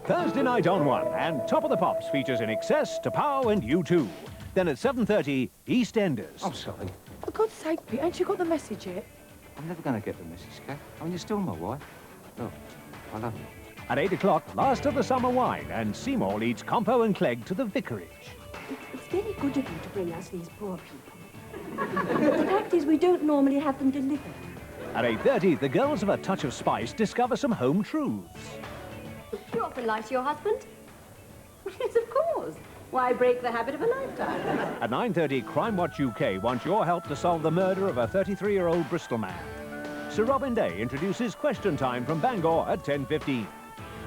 Thursday night on One, and Top of the Pops features In Excess, To Pow and U2. Then at 7:30, EastEnders. I'm sorry. For God's sake, Pete, ain't you got the message yet? I'm never going to get the message, Kath. I mean, you're still my wife. Look, I love you. At 8 o'clock, last of the summer wine, and Seymour leads Compo and Clegg to the vicarage. It's very good of you to bring us these poor people. The fact is, we don't normally have them delivered. At 8:30, the girls of A Touch of Spice discover some home truths. You often lie to your husband? Yes, of course. Why break the habit of a lifetime? At 9:30, Crime Watch UK wants your help to solve the murder of a 33-year-old Bristol man. Sir Robin Day introduces Question Time from Bangor at 10:15.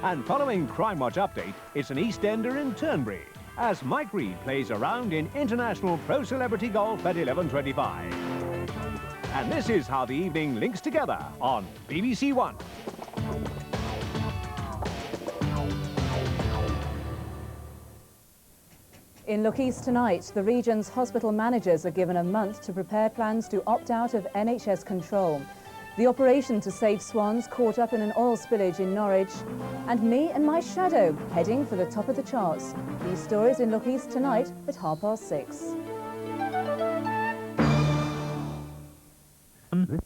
And following Crime Watch Update, it's an EastEnder in Turnberry, as Mike Reed plays a round in International Pro Celebrity Golf at 11:25. And this is how the evening links together on BBC One. In Look East tonight, the region's hospital managers are given a month to prepare plans to opt out of NHS control. The operation to save swans caught up in an oil spillage in Norwich. And me and my shadow heading for the top of the charts. These stories in Look East tonight at 6:30.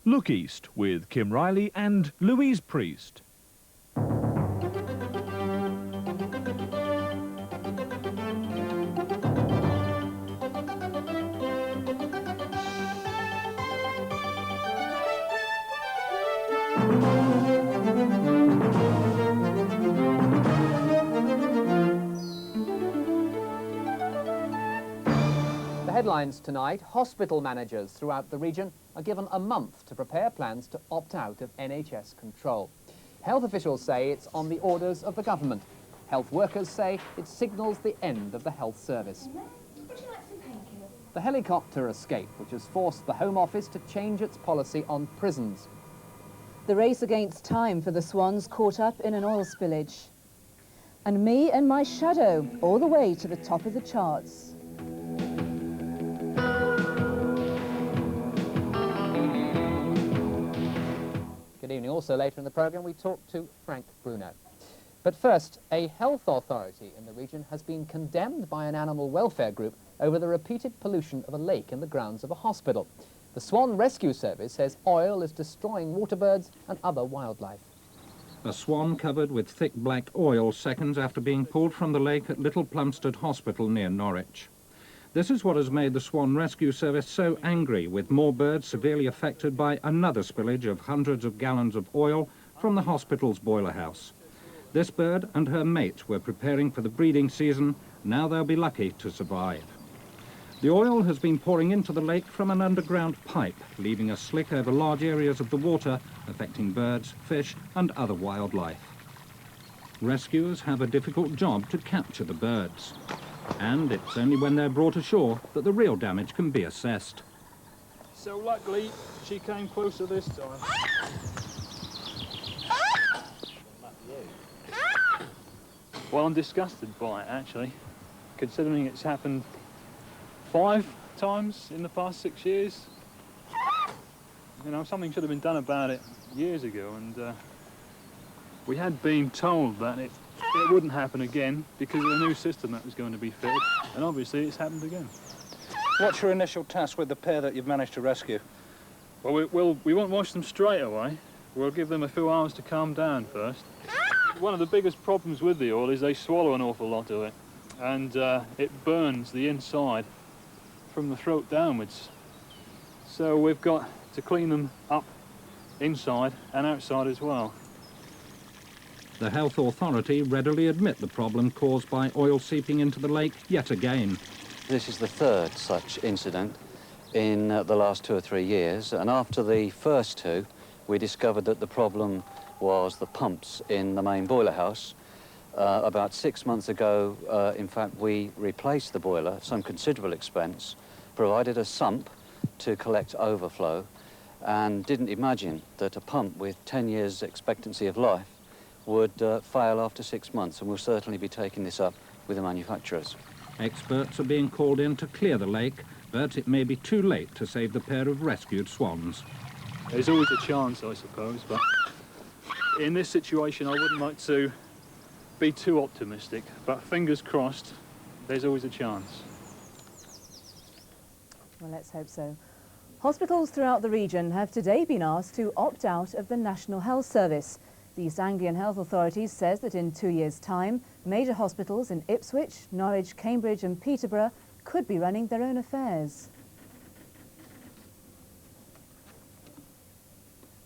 Look East with Kim Riley and Louise Priest. The headlines tonight: hospital managers throughout the region are given a month to prepare plans to opt out of NHS control. Health officials say it's on the orders of the government. Health workers say it signals the end of the health service. Would you like some painkillers? The helicopter escape, which has forced the Home Office to change its policy on prisons. The race against time for the swans caught up in an oil spillage. And me and my shadow all the way to the top of the charts. Good evening. Also later in the programme we talk to Frank Bruno. But first, a health authority in the region has been condemned by an animal welfare group over the repeated pollution of a lake in the grounds of a hospital. The Swan Rescue Service says oil is destroying waterbirds and other wildlife. A swan covered with thick black oil seconds after being pulled from the lake at Little Plumstead Hospital near Norwich. This is what has made the Swan Rescue Service so angry, with more birds severely affected by another spillage of hundreds of gallons of oil from the hospital's boiler house. This bird and her mate were preparing for the breeding season. Now they'll be lucky to survive. The oil has been pouring into the lake from an underground pipe, leaving a slick over large areas of the water, affecting birds, fish and other wildlife. Rescuers have a difficult job to capture the birds. And it's only when they're brought ashore that the real damage can be assessed. So luckily, she came closer this time. Well, I'm disgusted by it, actually, considering it's happened 5 times in the past 6 years. You know, something should have been done about it years ago, and we had been told that it wouldn't happen again because of the new system that was going to be fitted, and obviously it's happened again. What's your initial task with the pair that you've managed to rescue? Well, we won't wash them straight away. We'll give them a few hours to calm down first. One of the biggest problems with the oil is they swallow an awful lot of it, and it burns the inside from the throat downwards. So we've got to clean them up inside and outside as well. The health authority readily admit the problem caused by oil seeping into the lake yet again. This is the third such incident in the last 2 or 3 years, and after the first 2, we discovered that the problem was the pumps in the main boiler house. About 6 months ago, in fact, we replaced the boiler at some considerable expense, provided a sump to collect overflow, and didn't imagine that a pump with 10 years expectancy of life would fail after 6 months, and we'll certainly be taking this up with the manufacturers. Experts are being called in to clear the lake, but it may be too late to save the pair of rescued swans. There's always a chance, I suppose, but in this situation I wouldn't like to be too optimistic, but fingers crossed, there's always a chance. Well, let's hope so. Hospitals throughout the region have today been asked to opt out of the National Health Service. The East Anglian Health Authorities says that in 2 years' time, major hospitals in Ipswich, Norwich, Cambridge and Peterborough could be running their own affairs.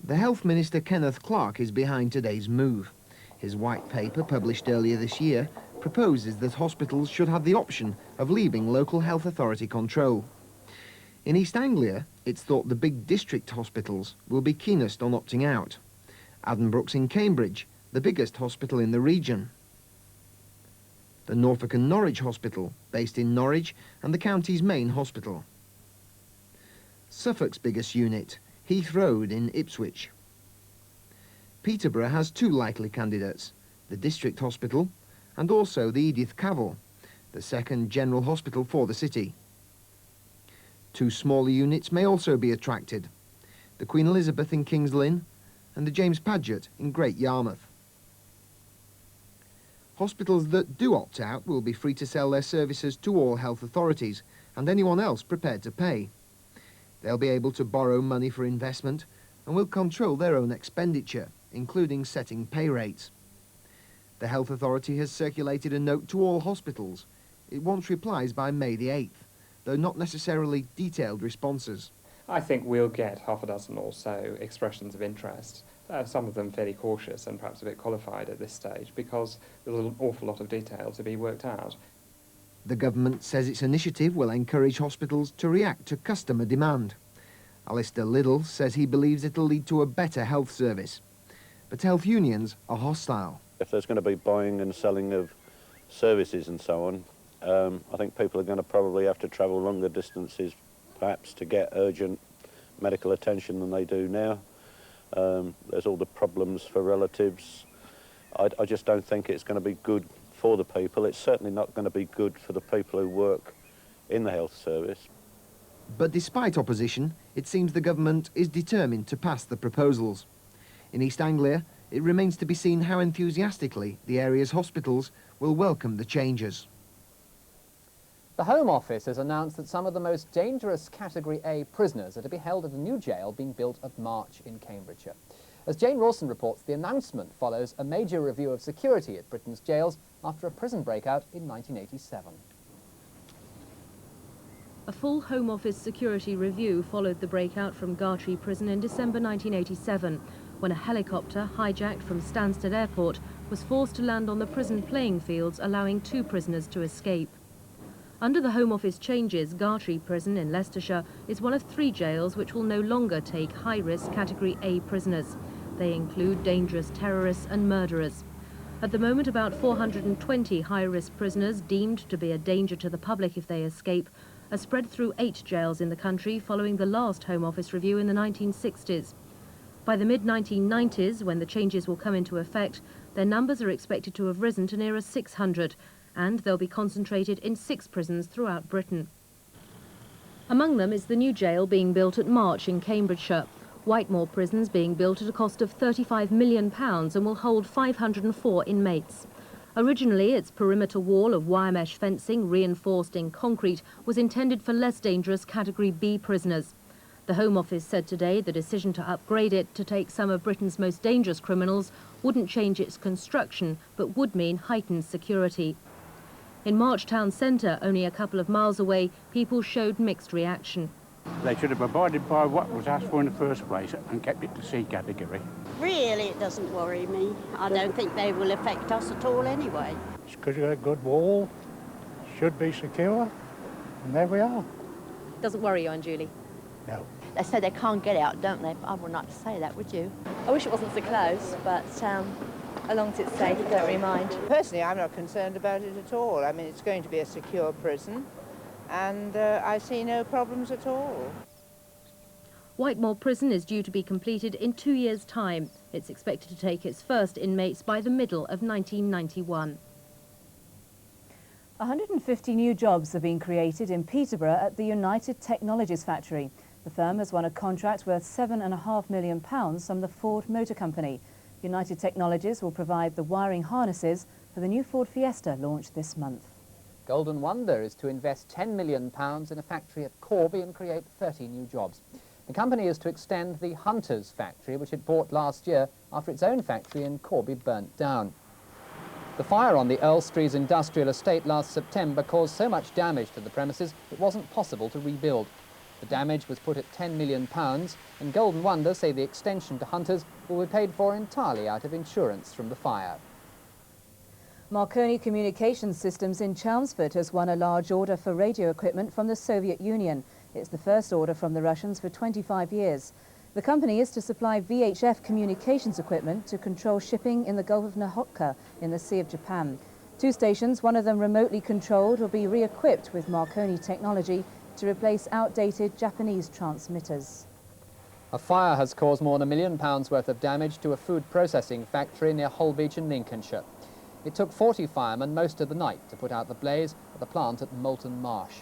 The Health Minister Kenneth Clarke is behind today's move. His white paper, published earlier this year, proposes that hospitals should have the option of leaving local health authority control. In East Anglia, it's thought the big district hospitals will be keenest on opting out. Addenbrooke's in Cambridge, the biggest hospital in the region. The Norfolk and Norwich Hospital, based in Norwich, and the county's main hospital. Suffolk's biggest unit, Heath Road in Ipswich. Peterborough has 2 likely candidates, the district hospital and also the Edith Cavell, the second general hospital for the city. 2 smaller units may also be attracted, the Queen Elizabeth in King's Lynn and the James Paget in Great Yarmouth. Hospitals that do opt out will be free to sell their services to all health authorities and anyone else prepared to pay. They'll be able to borrow money for investment and will control their own expenditure, including setting pay rates. The Health Authority has circulated a note to all hospitals. It wants replies by May the 8th, though not necessarily detailed responses. I think we'll get half a dozen or so expressions of interest, some of them fairly cautious and perhaps a bit qualified at this stage, because there's an awful lot of detail to be worked out. The government says its initiative will encourage hospitals to react to customer demand. Alistair Liddell says he believes it'll lead to a better health service. But health unions are hostile. If there's going to be buying and selling of services and so on, I think people are going to probably have to travel longer distances perhaps to get urgent medical attention than they do now. There's all the problems for relatives. I just don't think it's going to be good for the people. It's certainly not going to be good for the people who work in the health service. But despite opposition, it seems the government is determined to pass the proposals. In East Anglia, it remains to be seen how enthusiastically the area's hospitals will welcome the changes. The Home Office has announced that some of the most dangerous Category A prisoners are to be held at a new jail being built at March in Cambridgeshire. As Jane Rawson reports, the announcement follows a major review of security at Britain's jails after a prison breakout in 1987. A full Home Office security review followed the breakout from Gartree Prison in December 1987, when a helicopter hijacked from Stansted Airport was forced to land on the prison playing fields, allowing 2 prisoners to escape. Under the Home Office changes, Gartree Prison in Leicestershire is one of 3 jails which will no longer take high-risk Category A prisoners. They include dangerous terrorists and murderers. At the moment, about 420 high-risk prisoners deemed to be a danger to the public if they escape are spread through 8 jails in the country following the last Home Office review in the 1960s. By the mid-1990s, when the changes will come into effect, their numbers are expected to have risen to nearer 600, and they'll be concentrated in 6 prisons throughout Britain. Among them is the new jail being built at March in Cambridgeshire. Whitemoor Prison's being built at a cost of £35 million and will hold 504 inmates. Originally, its perimeter wall of wire mesh fencing, reinforced in concrete, was intended for less dangerous Category B prisoners. The Home Office said today the decision to upgrade it to take some of Britain's most dangerous criminals wouldn't change its construction, but would mean heightened security. In March Town Centre, only a couple of miles away, people showed mixed reaction. They should have abided by what was asked for in the first place and kept it to C category. Really, it doesn't worry me. I don't think they will affect us at all anyway. It's because you've got a good wall, should be secure, and there we are. Doesn't worry you, Aunt Julie? No. They say they can't get out, don't they? I wouldn't like to say that, would you? I wish it wasn't so close, but as long as it's safe, I don't really mind. Personally, I'm not concerned about it at all. I mean, it's going to be a secure prison, and I see no problems at all. Whitemoor Prison is due to be completed in 2 years' time. It's expected to take its first inmates by the middle of 1991. 150 new jobs have been created in Peterborough at the United Technologies factory. The firm has won a contract worth £7.5 million from the Ford Motor Company. United Technologies will provide the wiring harnesses for the new Ford Fiesta launched this month. Golden Wonder is to invest £10 million in a factory at Corby and create 30 new jobs. The company is to extend the Hunters factory, which it bought last year after its own factory in Corby burnt down. The fire on the Earl Street industrial estate last September caused so much damage to the premises it wasn't possible to rebuild. The damage was put at £10 million, and Golden Wonder say the extension to Hunters will be paid for entirely out of insurance from the fire. Marconi Communications Systems in Chelmsford has won a large order for radio equipment from the Soviet Union. It's the first order from the Russians for 25 years. The company is to supply VHF communications equipment to control shipping in the Gulf of Nahotka in the Sea of Japan. 2 stations, one of them remotely controlled, will be re-equipped with Marconi technology to replace outdated Japanese transmitters. A fire has caused more than £1 million worth of damage to a food processing factory near Holbeach in Lincolnshire. It took 40 firemen most of the night to put out the blaze at the plant at Moulton Marsh.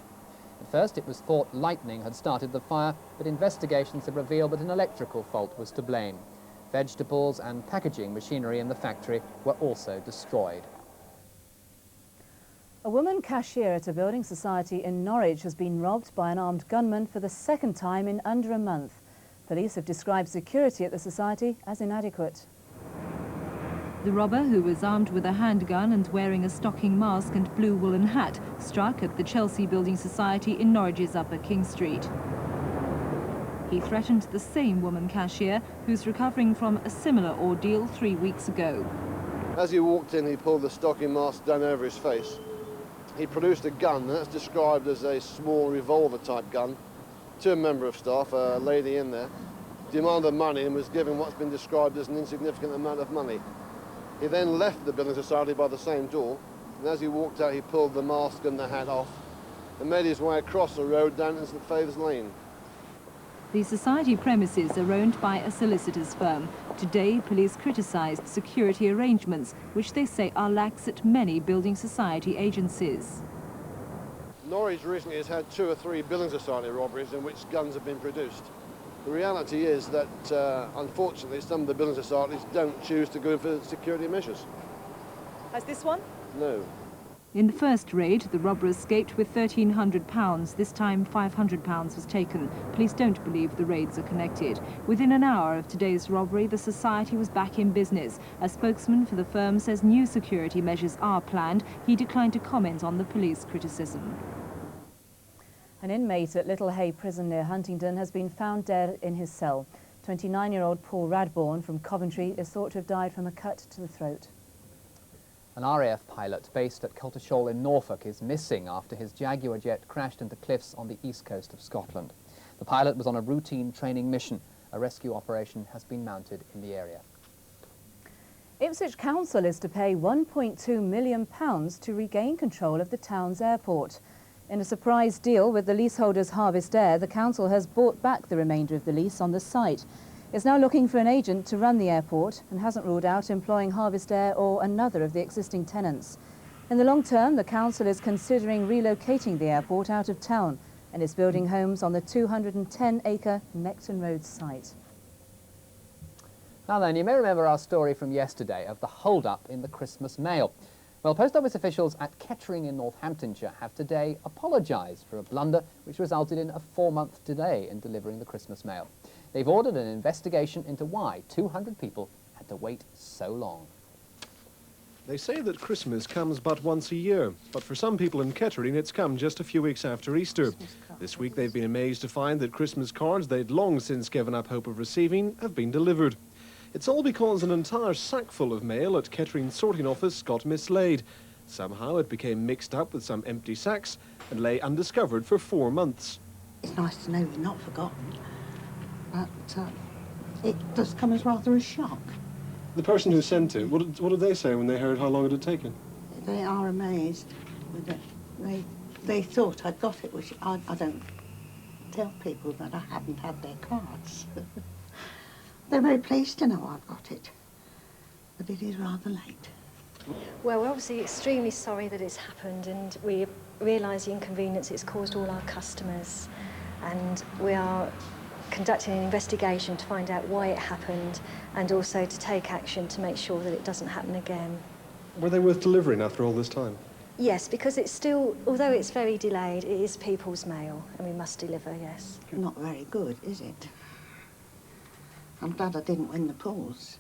At first it was thought lightning had started the fire, but investigations have revealed that an electrical fault was to blame. Vegetables and packaging machinery in the factory were also destroyed. A woman cashier at a building society in Norwich has been robbed by an armed gunman for the 2nd time in under a month. Police have described security at the society as inadequate. The robber, who was armed with a handgun and wearing a stocking mask and blue woolen hat, struck at the Chelsea Building Society in Norwich's Upper King Street. He threatened the same woman cashier, who's recovering from a similar ordeal 3 weeks ago. As he walked in, he pulled the stocking mask down over his face. He produced a gun, and that's described as a small revolver-type gun, to a member of staff, a lady in there, demanded money and was given what's been described as an insignificant amount of money. He then left the building society by the same door, and as he walked out, he pulled the mask and the hat off and made his way across the road down into St Favour's Lane. The society premises are owned by a solicitor's firm. Today, police criticised security arrangements, which they say are lax at many building society agencies. Norwich recently has had 2 or 3 building society robberies in which guns have been produced. The reality is that, unfortunately, some of the building societies don't choose to go in for security measures. Has this one? No. In the first raid, the robber escaped with £1,300. This time, £500 was taken. Police don't believe the raids are connected. Within an hour of today's robbery, the society was back in business. A spokesman for the firm says new security measures are planned. He declined to comment on the police criticism. An inmate at Little Hay Prison near Huntingdon has been found dead in his cell. 29-year-old Paul Radbourne from Coventry is thought to have died from a cut to the throat. An RAF pilot based at Cultashall in Norfolk is missing after his Jaguar jet crashed into cliffs on the east coast of Scotland. The pilot was on a routine training mission. A rescue operation has been mounted in the area. Ipswich Council is to pay £1.2 million to regain control of the town's airport. In a surprise deal with the leaseholders Harvest Air, the council has bought back the remainder of the lease on the site. It's now looking for an agent to run the airport and hasn't ruled out employing Harvest Air or another of the existing tenants. In the long term, the council is considering relocating the airport out of town and is building homes on the 210-acre Necton Road site. Now then, you may remember our story from yesterday of the hold-up in the Christmas mail. Well, post office officials at Kettering in Northamptonshire have today apologised for a blunder which resulted in a 4-month delay in delivering the Christmas mail. They've ordered an investigation into why 200 people had to wait so long. They say that Christmas comes but once a year, but for some people in Kettering it's come just a few weeks after Easter. This week they've been amazed to find that Christmas cards they'd long since given up hope of receiving have been delivered. It's all because an entire sack full of mail at Kettering's sorting office got mislaid. Somehow it became mixed up with some empty sacks and lay undiscovered for 4 months. It's nice to know you're not forgotten, but it does come as rather a shock. The person who sent it, what did they say when they heard how long it had taken? They are amazed with it. They thought I'd got it, which I don't tell people that I haven't had their cards. They're very pleased to know I've got it, but it is rather late. Well, we're obviously extremely sorry that it's happened, and we realise the inconvenience it's caused all our customers, and we are conducting an investigation to find out why it happened and also to take action to make sure that it doesn't happen again. Were they worth delivering after all this time? Yes, because it's still, although it's very delayed, it is people's mail, and we must deliver, yes. Not very good, is it? I'm glad I didn't win the polls.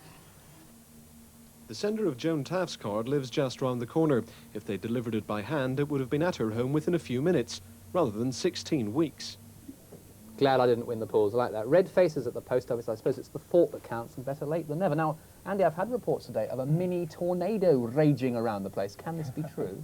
The sender of Joan Taft's card lives just round the corner. If they delivered it by hand, it would have been at her home within a few minutes, rather than 16 weeks. Glad I didn't win the polls. I like that. Red faces at the post office. I suppose it's the thought that counts, and better late than never. Now, Andy, I've had reports today of a mini tornado raging around the place. Can this be true?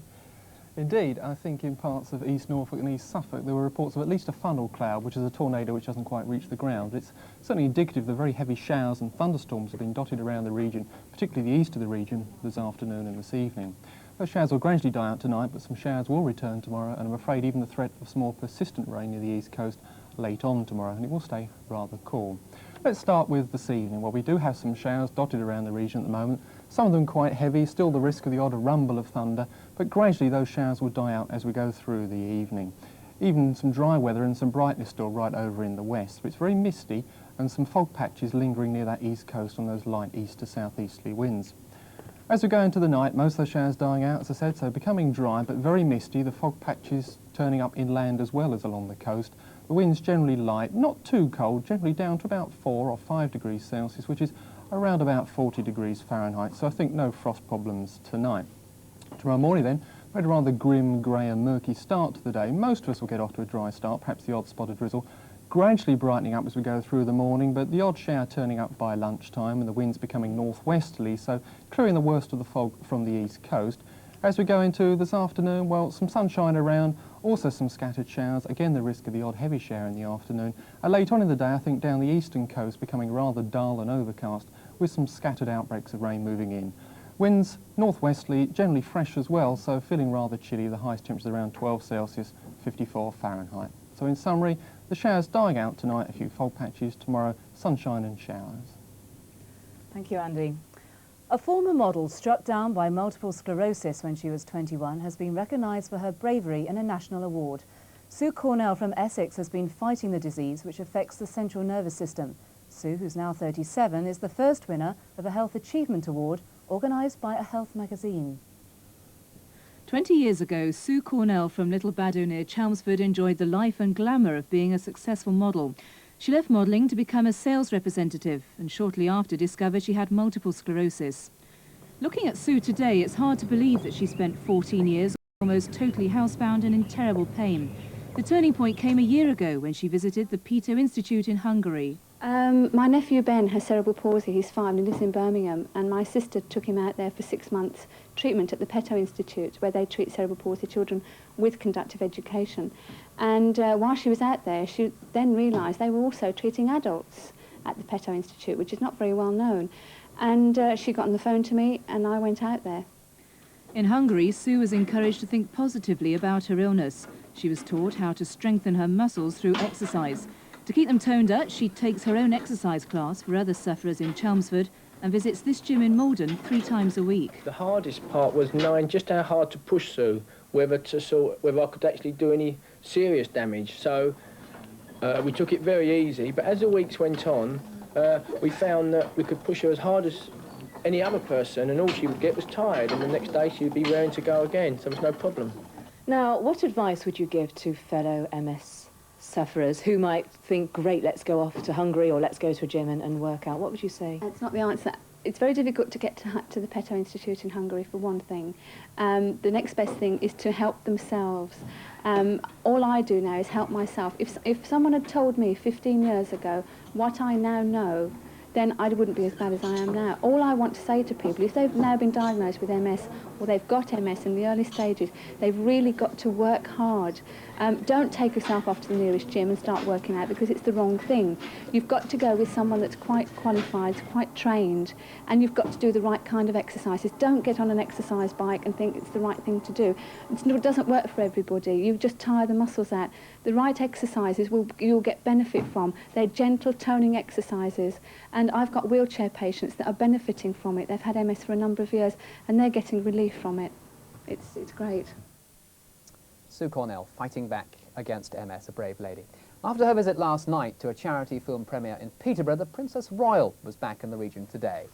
Indeed, I think in parts of East Norfolk and East Suffolk there were reports of at least a funnel cloud, which is a tornado which hasn't quite reached the ground. It's certainly indicative that very heavy showers and thunderstorms have been dotted around the region, particularly the east of the region, this afternoon and this evening. Those showers will gradually die out tonight, but some showers will return tomorrow, and I'm afraid even the threat of some more persistent rain near the east coast late on tomorrow, and it will stay rather cool. Let's start with this evening. Well, we do have some showers dotted around the region at the moment, some of them quite heavy, still the risk of the odd rumble of thunder, but gradually those showers will die out as we go through the evening. Even some dry weather and some brightness still right over in the west, but it's very misty and some fog patches lingering near that east coast on those light east to southeasterly winds. As we go into the night, most of those showers dying out, as I said, so becoming dry but very misty, the fog patches turning up inland as well as along the coast. The wind's generally light, not too cold, generally down to about 4 or 5 degrees Celsius, which is around about 40 degrees Fahrenheit, so I think no frost problems tonight. Tomorrow morning then, we had a rather grim, grey and murky start to the day. Most of us will get off to a dry start, perhaps the odd spotted drizzle, gradually brightening up as we go through the morning, but the odd shower turning up by lunchtime and the winds becoming northwesterly, so clearing the worst of the fog from the east coast. As we go into this afternoon, well, some sunshine around, also some scattered showers, again the risk of the odd heavy shower in the afternoon. And late on in the day, I think down the eastern coast becoming rather dull and overcast, with some scattered outbreaks of rain moving in. Winds northwesterly, generally fresh as well, so feeling rather chilly, the highest temperature around 12 Celsius, 54 Fahrenheit. So in summary, the showers dying out tonight, a few fog patches, tomorrow sunshine and showers. Thank you, Andy. A former model struck down by multiple sclerosis when she was 21 has been recognised for her bravery in a national award. Sue Cornell from Essex has been fighting the disease which affects the central nervous system. Sue, who's now 37, is the first winner of a Health Achievement Award organised by a health magazine. 20 years ago, Sue Cornell from Little Baddow near Chelmsford enjoyed the life and glamour of being a successful model. She left modelling to become a sales representative and shortly after discovered she had multiple sclerosis. Looking at Sue today, it's hard to believe that she spent 14 years almost totally housebound and in terrible pain. The turning point came a year ago when she visited the Peto Institute in Hungary. My nephew Ben has cerebral palsy. He's 5 and he lives in Birmingham, and my sister took him out there for 6 months treatment at the Peto Institute, where they treat cerebral palsy children with conductive education. And while she was out there, she then realised they were also treating adults at the Peto Institute, which is not very well known. And she got on the phone to me and I went out there. In Hungary, Sue was encouraged to think positively about her illness. She was taught how to strengthen her muscles through exercise. To keep them toned up, she takes her own exercise class for other sufferers in Chelmsford and visits this gym in Malden 3 times a week. The hardest part was knowing just how hard to push Sue, whether I could actually do any serious damage. So we took it very easy, but as the weeks went on, we found that we could push her as hard as any other person, and all she would get was tired, and the next day she would be raring to go again, so it was no problem. Now, what advice would you give to fellow MS sufferers who might think, great, let's go off to Hungary or let's go to a gym and work out? What would you say? That's not the answer. It's very difficult to get to the Peto Institute in Hungary, for one thing. The next best thing is to help themselves. All I do now is help myself. If someone had told me 15 years ago what I now know, then I wouldn't be as bad as I am now. All I want to say to people, if they've now been diagnosed with MS or they've got MS in the early stages, they've really got to work hard. Don't take yourself off to the nearest gym and start working out, because it's the wrong thing. You've got to go with someone that's quite qualified, quite trained, and you've got to do the right kind of exercises. Don't get on an exercise bike and think it's the right thing to do. It doesn't work for everybody. You just tire the muscles out. The right exercises you'll get benefit from. They're gentle toning exercises, and I've got wheelchair patients that are benefiting from it. They've had MS for a number of years and they're getting relief from it. It's great. Sue Cornell fighting back against MS, a brave lady. After her visit last night to a charity film premiere in Peterborough, the Princess Royal was back in the region today.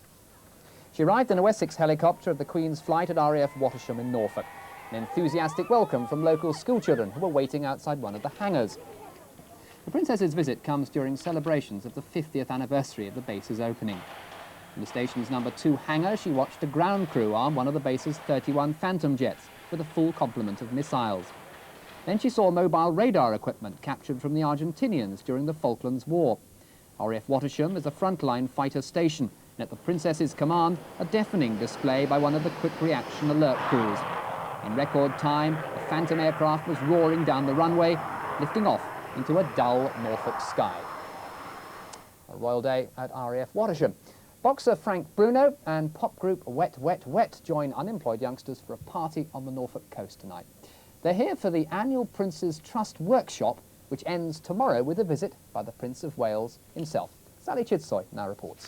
She arrived in a Wessex helicopter at the Queen's flight at RAF Wattisham in Norfolk. An enthusiastic welcome from local schoolchildren who were waiting outside one of the hangars. The Princess's visit comes during celebrations of the 50th anniversary of the base's opening. In the station's number 2 hangar, she watched a ground crew arm one of the base's 31 Phantom jets with a full complement of missiles. Then she saw mobile radar equipment captured from the Argentinians during the Falklands War. RAF Wattisham is a frontline fighter station, and at the Princess's command, a deafening display by one of the quick reaction alert crews. In record time, a Phantom aircraft was roaring down the runway, lifting off into a dull Norfolk sky. A royal day at RAF Wattisham. Boxer Frank Bruno and pop group Wet Wet Wet join unemployed youngsters for a party on the Norfolk coast tonight. They're here for the annual Prince's Trust workshop, which ends tomorrow with a visit by the Prince of Wales himself. Sally Chidsoy now reports.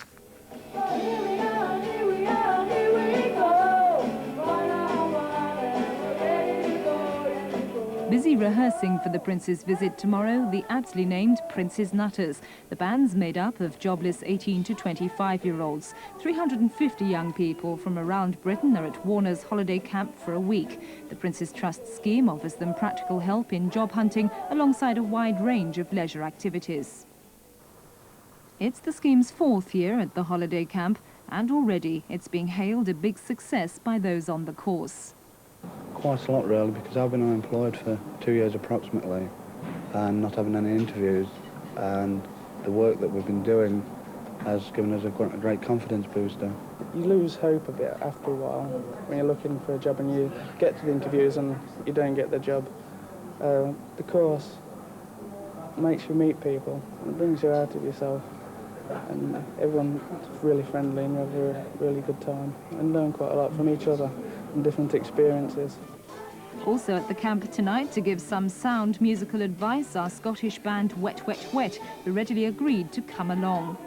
Busy rehearsing for the Prince's visit tomorrow, the aptly named Prince's Nutters. The band's made up of jobless 18 to 25-year-olds. 350 young people from around Britain are at Warner's holiday camp for a week. The Prince's Trust scheme offers them practical help in job hunting alongside a wide range of leisure activities. It's the scheme's 4th year at the holiday camp, and already it's being hailed a big success by those on the course. Quite a lot really, because I've been unemployed for 2 years approximately and not having any interviews, and the work that we've been doing has given us a great confidence booster. You lose hope a bit after a while when you're looking for a job and you get to the interviews and you don't get the job. The course makes you meet people and brings you out of yourself, and everyone's really friendly and you have a really good time and learn quite a lot from each other and different experiences. Also at the camp tonight to give some sound musical advice are Scottish band Wet Wet Wet, who readily agreed to come along.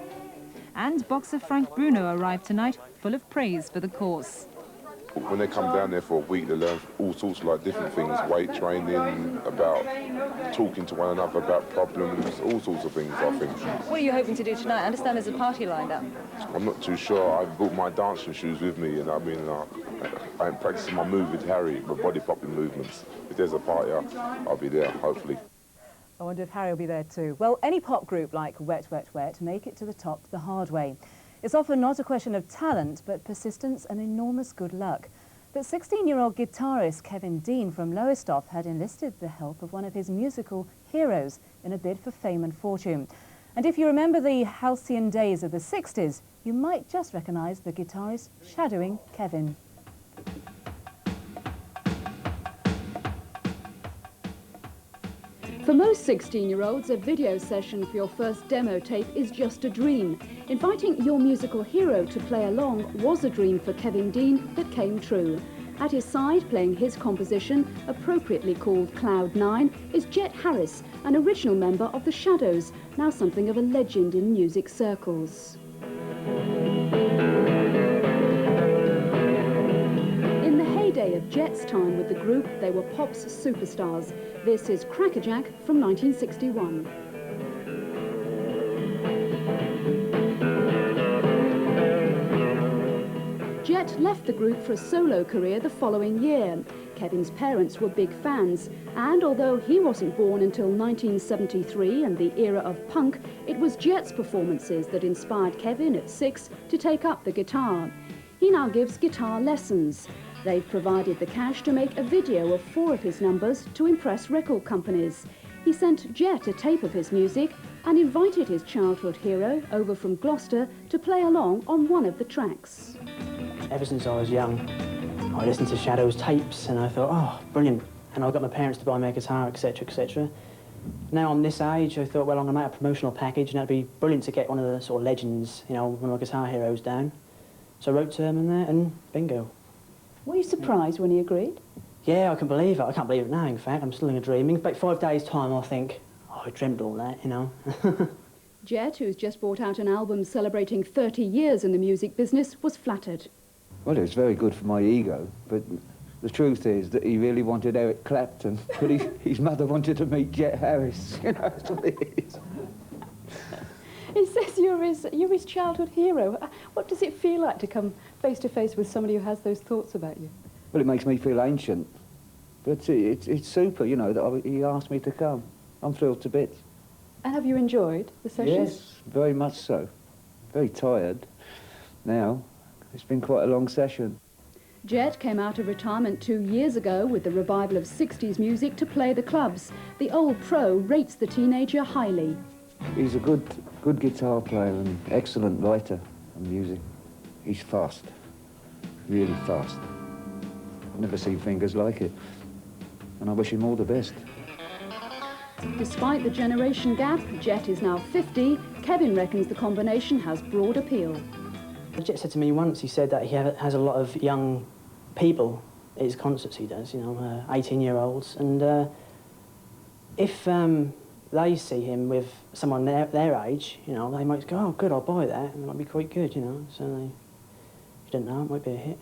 And boxer Frank Bruno arrived tonight full of praise for the course. When they come down there for a week, they learn all sorts of like different things, weight training, about talking to one another, about problems, all sorts of things, I think. What are you hoping to do tonight? I understand there's a party lined up. I'm not too sure. I've brought my dancing shoes with me, and I'm practicing my move with Harry, my body popping movements. If there's a party, I'll be there, hopefully. I wonder if Harry will be there too. Well, any pop group like Wet Wet Wet make it to the top the hard way. It's often not a question of talent, but persistence and enormous good luck. But 16-year-old guitarist Kevin Dean from Lowestoft had enlisted the help of one of his musical heroes in a bid for fame and fortune. And if you remember the halcyon days of the 60s, you might just recognise the guitarist shadowing Kevin. For most 16-year-olds, a video session for your first demo tape is just a dream. Inviting your musical hero to play along was a dream for Kevin Dean that came true. At his side, playing his composition, appropriately called Cloud 9, is Jet Harris, an original member of The Shadows, now something of a legend in music circles. In the heyday of Jet's time with the group, they were pop's superstars. This is Crackerjack from 1961. Jet left the group for a solo career the following year. Kevin's parents were big fans, and although he wasn't born until 1973 and the era of punk, it was Jet's performances that inspired Kevin at 6 to take up the guitar. He now gives guitar lessons. They've provided the cash to make a video of 4 of his numbers to impress record companies. He sent Jet a tape of his music and invited his childhood hero over from Gloucester to play along on one of the tracks. Ever since I was young, I listened to Shadows tapes and I thought, oh, brilliant. And I got my parents to buy me a guitar, etc., etc. Now I'm this age, I thought, well, I'm going to make a promotional package and that'd be brilliant to get one of the sort of legends, you know, one of my guitar heroes down. So I wrote to him in there and bingo. Were you surprised when he agreed? Yeah, I can believe it. I can't believe it now, in fact. I'm still in a dream. In about 5 days' time, I'll think, oh, I dreamt all that, you know. Jet, who's just brought out an album celebrating 30 years in the music business, was flattered. Well, it was very good for my ego, but the truth is that he really wanted Eric Clapton, but his mother wanted to meet Jet Harris, you know, that's what it is. He says you're his childhood hero. What does it feel like to come face to face with somebody who has those thoughts about you? Well, it makes me feel ancient. But it's super, you know, that he asked me to come. I'm thrilled to bits. And have you enjoyed the sessions? Yes, very much so. Very tired now. It's been quite a long session. Jet came out of retirement 2 years ago with the revival of 60s music to play the clubs. The old pro rates the teenager highly. He's a good guitar player and excellent writer of music. He's fast, really fast. I've never seen fingers like it, and I wish him all the best. Despite the generation gap, Jet is now 50. Kevin reckons the combination has broad appeal. Jet said to me once, he said that he has a lot of young people at his concerts he does, you know, 18-year-olds, and if they see him with someone their age, you know, they might go, oh, good, I'll buy that, and it might be quite good, you know, so you don't know, it might be a hit.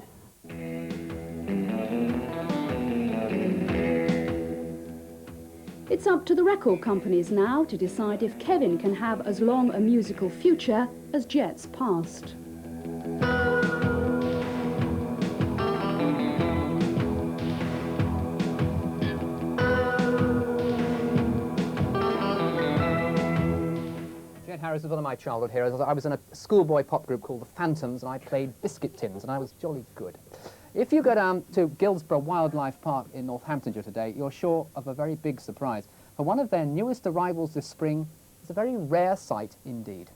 It's up to the record companies now to decide if Kevin can have as long a musical future as Jet's past. Jet Harris was one of my childhood heroes. I was in a schoolboy pop group called the Phantoms, and I played biscuit tins, and I was jolly good. If you go down to Guilsborough Wildlife Park in Northamptonshire today, you're sure of a very big surprise. For one of their newest arrivals this spring is a very rare sight indeed.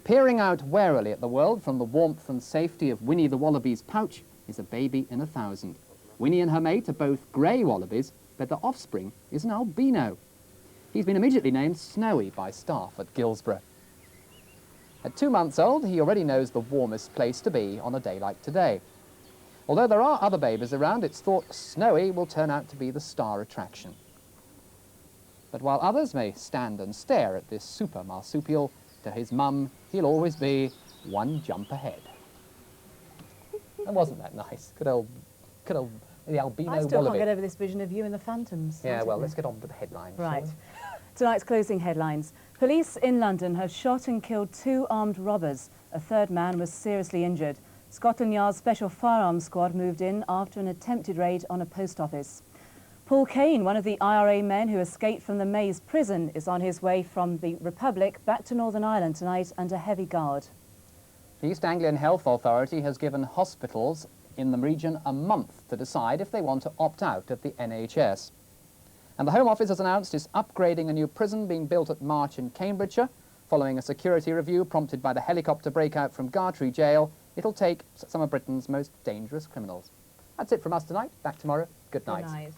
Peering out warily at the world from the warmth and safety of Winnie the wallaby's pouch is a baby in 1,000. Winnie and her mate are both grey wallabies, but their offspring is an albino. He's been immediately named Snowy by staff at Guilsborough. At 2 months old, he already knows the warmest place to be on a day like today. Although there are other babies around, it's thought Snowy will turn out to be the star attraction. But while others may stand and stare at this super marsupial, to his mum, he'll always be one jump ahead. And wasn't that nice? Good old the albino I still wallaby. can't get over this vision of you and the Phantoms. Yeah, well, let's get on with the headlines. Right. Tonight's closing headlines. Police in London have shot and killed 2 armed robbers. A third man was seriously injured. Scotland Yard's Special Firearms Squad moved in after an attempted raid on a post office. Paul Kane, one of the IRA men who escaped from the Maze prison, is on his way from the Republic back to Northern Ireland tonight under heavy guard. The East Anglian Health Authority has given hospitals in the region a month to decide if they want to opt out of the NHS. And the Home Office has announced it's upgrading a new prison being built at March in Cambridgeshire. Following a security review prompted by the helicopter breakout from Gartree Jail, it'll take some of Britain's most dangerous criminals. That's it from us tonight. Back tomorrow. Good night. Good night.